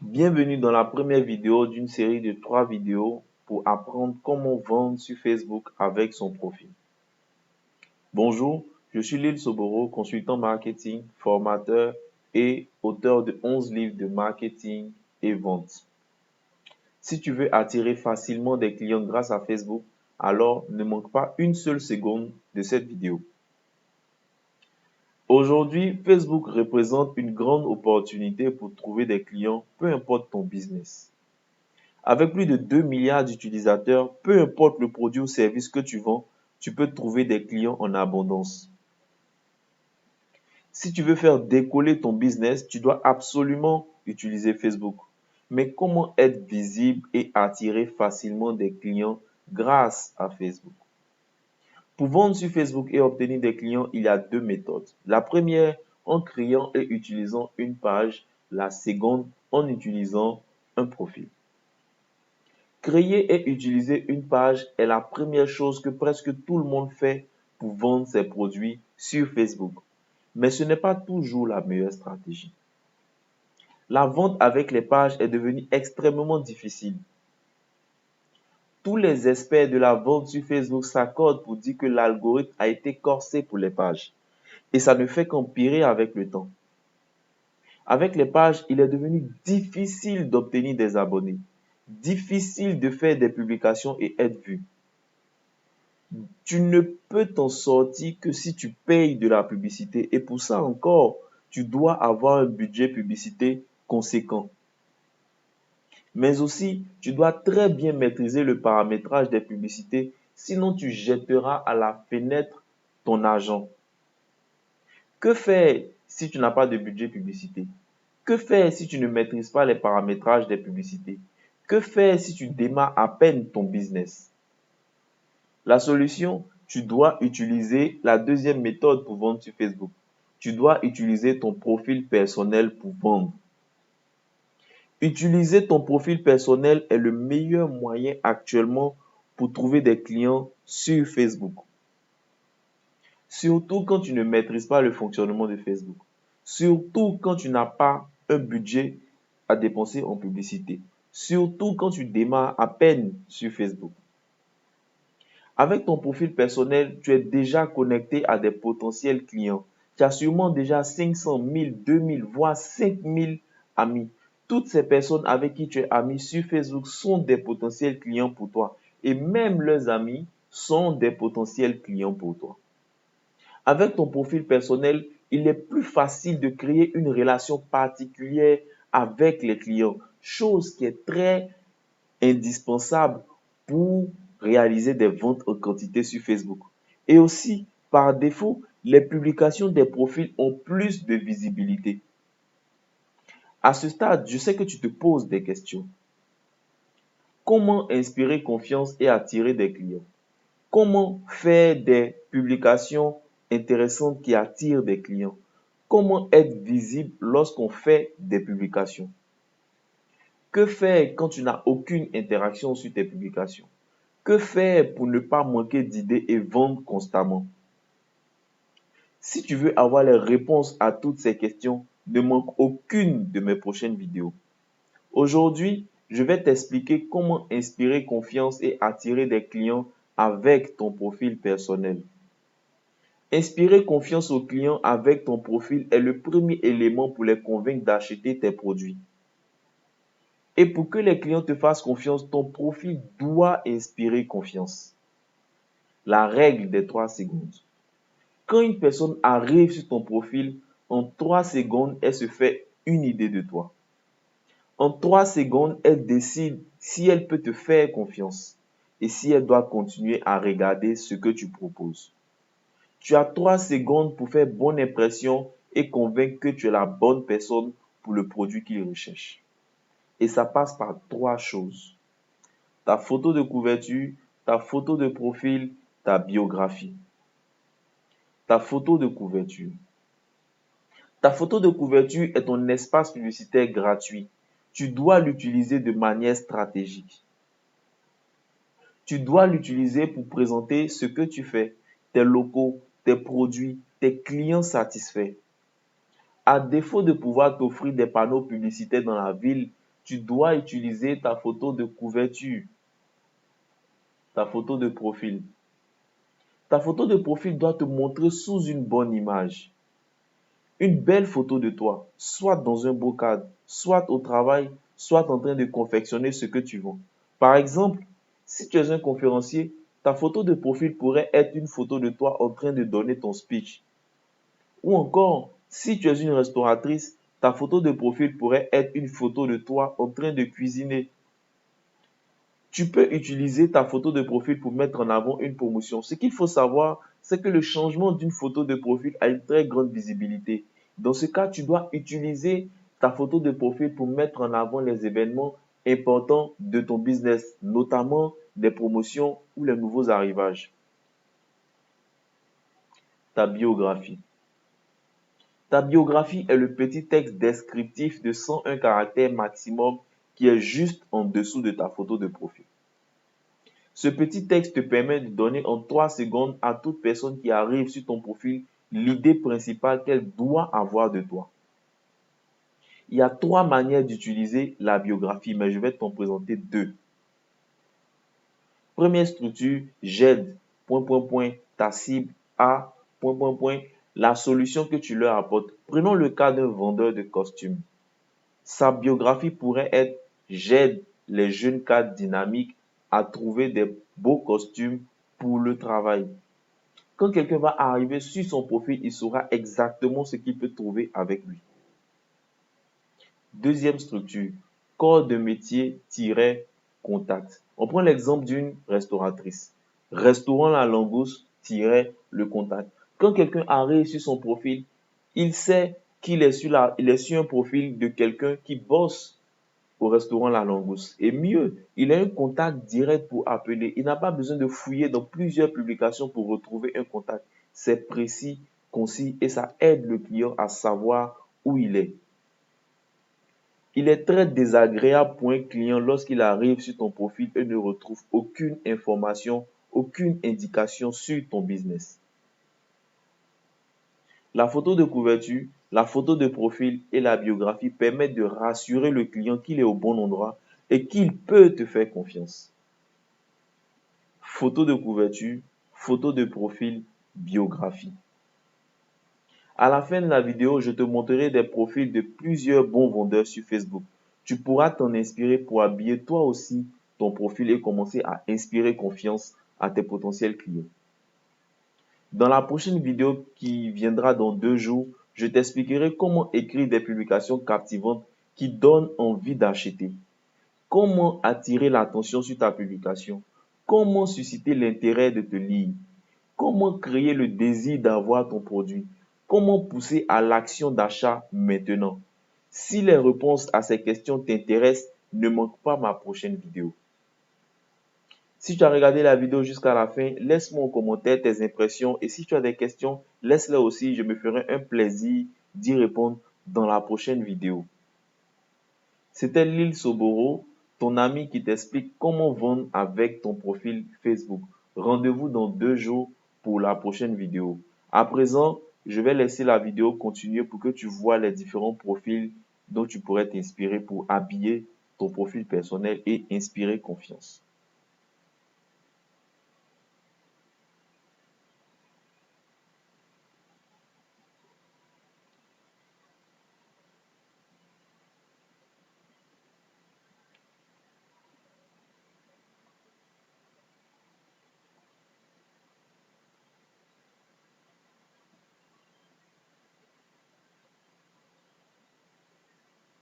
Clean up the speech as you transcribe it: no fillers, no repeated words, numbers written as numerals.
Bienvenue dans la première vidéo d'une série de 3 vidéos pour apprendre comment vendre sur Facebook avec son profil. Bonjour, je suis Lil Soboro, consultant marketing, formateur et auteur de 11 livres de marketing et vente. Si tu veux attirer facilement des clients grâce à Facebook, alors ne manque pas une seule seconde de cette vidéo. Aujourd'hui, Facebook représente une grande opportunité pour trouver des clients, peu importe ton business. Avec plus de 2 milliards d'utilisateurs, peu importe le produit ou service que tu vends, tu peux trouver des clients en abondance. Si tu veux faire décoller ton business, tu dois absolument utiliser Facebook. Mais comment être visible et attirer facilement des clients grâce à Facebook? Pour vendre sur Facebook et obtenir des clients, il y a 2 méthodes. La première, en créant et utilisant une page. La seconde, en utilisant un profil. Créer et utiliser une page est la première chose que presque tout le monde fait pour vendre ses produits sur Facebook. Mais ce n'est pas toujours la meilleure stratégie. La vente avec les pages est devenue extrêmement difficile. Tous les experts de la vente sur Facebook s'accordent pour dire que l'algorithme a été corsé pour les pages. Et ça ne fait qu'empirer avec le temps. Avec les pages, il est devenu difficile d'obtenir des abonnés, difficile de faire des publications et être vu. Tu ne peux t'en sortir que si tu payes de la publicité et pour ça encore, tu dois avoir un budget publicité conséquent. Mais aussi, tu dois très bien maîtriser le paramétrage des publicités, sinon tu jetteras à la fenêtre ton argent. Que faire si tu n'as pas de budget publicité? Que faire si tu ne maîtrises pas les paramétrages des publicités? Que faire si tu démarres à peine ton business? La solution, tu dois utiliser la deuxième méthode pour vendre sur Facebook. Tu dois utiliser ton profil personnel pour vendre. Utiliser ton profil personnel est le meilleur moyen actuellement pour trouver des clients sur Facebook. Surtout quand tu ne maîtrises pas le fonctionnement de Facebook. Surtout quand tu n'as pas un budget à dépenser en publicité. Surtout quand tu démarres à peine sur Facebook. Avec ton profil personnel, tu es déjà connecté à des potentiels clients. Tu as sûrement déjà 500, 1000, 2000, voire 5000 amis. Toutes ces personnes avec qui tu es ami sur Facebook sont des potentiels clients pour toi. Et même leurs amis sont des potentiels clients pour toi. Avec ton profil personnel, il est plus facile de créer une relation particulière avec les clients, chose qui est très indispensable pour réaliser des ventes en quantité sur Facebook. Et aussi, par défaut, les publications des profils ont plus de visibilité. À ce stade, je sais que tu te poses des questions. Comment inspirer confiance et attirer des clients? Comment faire des publications intéressantes qui attirent des clients? Comment être visible lorsqu'on fait des publications? Que faire quand tu n'as aucune interaction sur tes publications? Que faire pour ne pas manquer d'idées et vendre constamment? Si tu veux avoir les réponses à toutes ces questions, ne manque aucune de mes prochaines vidéos. Aujourd'hui, je vais t'expliquer comment inspirer confiance et attirer des clients avec ton profil personnel. Inspirer confiance aux clients avec ton profil est le premier élément pour les convaincre d'acheter tes produits. Et pour que les clients te fassent confiance, ton profil doit inspirer confiance. La règle des 3 secondes. Quand une personne arrive sur ton profil, en 3 secondes, elle se fait une idée de toi. En 3 secondes, elle décide si elle peut te faire confiance et si elle doit continuer à regarder ce que tu proposes. Tu as 3 secondes pour faire bonne impression et convaincre que tu es la bonne personne pour le produit qu'il recherche. Et ça passe par 3 choses. Ta photo de couverture, ta photo de profil, ta biographie. Ta photo de couverture. Ta photo de couverture est ton espace publicitaire gratuit. Tu dois l'utiliser de manière stratégique. Tu dois l'utiliser pour présenter ce que tu fais, tes locaux, tes produits, tes clients satisfaits. À défaut de pouvoir t'offrir des panneaux publicitaires dans la ville, tu dois utiliser ta photo de couverture, ta photo de profil. Ta photo de profil doit te montrer sous une bonne image. Une belle photo de toi, soit dans un beau cadre, soit au travail, soit en train de confectionner ce que tu vends. Par exemple, si tu es un conférencier, ta photo de profil pourrait être une photo de toi en train de donner ton speech. Ou encore, si tu es une restauratrice, ta photo de profil pourrait être une photo de toi en train de cuisiner. Tu peux utiliser ta photo de profil pour mettre en avant une promotion. Ce qu'il faut savoir, c'est que le changement d'une photo de profil a une très grande visibilité. Dans ce cas, tu dois utiliser ta photo de profil pour mettre en avant les événements importants de ton business, notamment des promotions ou les nouveaux arrivages. Ta biographie. Ta biographie est le petit texte descriptif de 101 caractères maximum qui est juste en dessous de ta photo de profil. Ce petit texte te permet de donner en 3 secondes à toute personne qui arrive sur ton profil l'idée principale qu'elle doit avoir de toi. Il y a 3 manières d'utiliser la biographie, mais je vais t'en présenter 2. Première structure, j'aide, ... ta cible à, ... la solution que tu leur apportes. Prenons le cas d'un vendeur de costumes. Sa biographie pourrait être j'aide les jeunes cadres dynamiques à trouver des beaux costumes pour le travail. Quand quelqu'un va arriver sur son profil, il saura exactement ce qu'il peut trouver avec lui. Deuxième structure, corps de métier-contact. On prend l'exemple d'une restauratrice. Restaurant La Langouste-le contact. Quand quelqu'un arrive sur son profil, il sait qu'il est sur un profil de quelqu'un qui bosse au restaurant La Langouste. Et mieux, il a un contact direct pour appeler. Il n'a pas besoin de fouiller dans plusieurs publications pour retrouver un contact. C'est précis, concis et ça aide le client à savoir où il est. Il est très désagréable pour un client lorsqu'il arrive sur ton profil et ne retrouve aucune information, aucune indication sur ton business. La photo de couverture, la photo de profil et la biographie permettent de rassurer le client qu'il est au bon endroit et qu'il peut te faire confiance. Photo de couverture, photo de profil, biographie. À la fin de la vidéo, je te montrerai des profils de plusieurs bons vendeurs sur Facebook. Tu pourras t'en inspirer pour habiller toi aussi ton profil et commencer à inspirer confiance à tes potentiels clients. Dans la prochaine vidéo qui viendra dans 2 jours, je t'expliquerai comment écrire des publications captivantes qui donnent envie d'acheter. Comment attirer l'attention sur ta publication. Comment susciter l'intérêt de te lire. Comment créer le désir d'avoir ton produit. Comment pousser à l'action d'achat maintenant. Si les réponses à ces questions t'intéressent, ne manque pas ma prochaine vidéo. Si tu as regardé la vidéo jusqu'à la fin, laisse-moi en commentaire tes impressions et si tu as des questions, laisse-les aussi, je me ferai un plaisir d'y répondre dans la prochaine vidéo. C'était Lil Soboro, ton ami qui t'explique comment vendre avec ton profil Facebook. Rendez-vous dans 2 jours pour la prochaine vidéo. À présent, je vais laisser la vidéo continuer pour que tu vois les différents profils dont tu pourrais t'inspirer pour habiller ton profil personnel et inspirer confiance.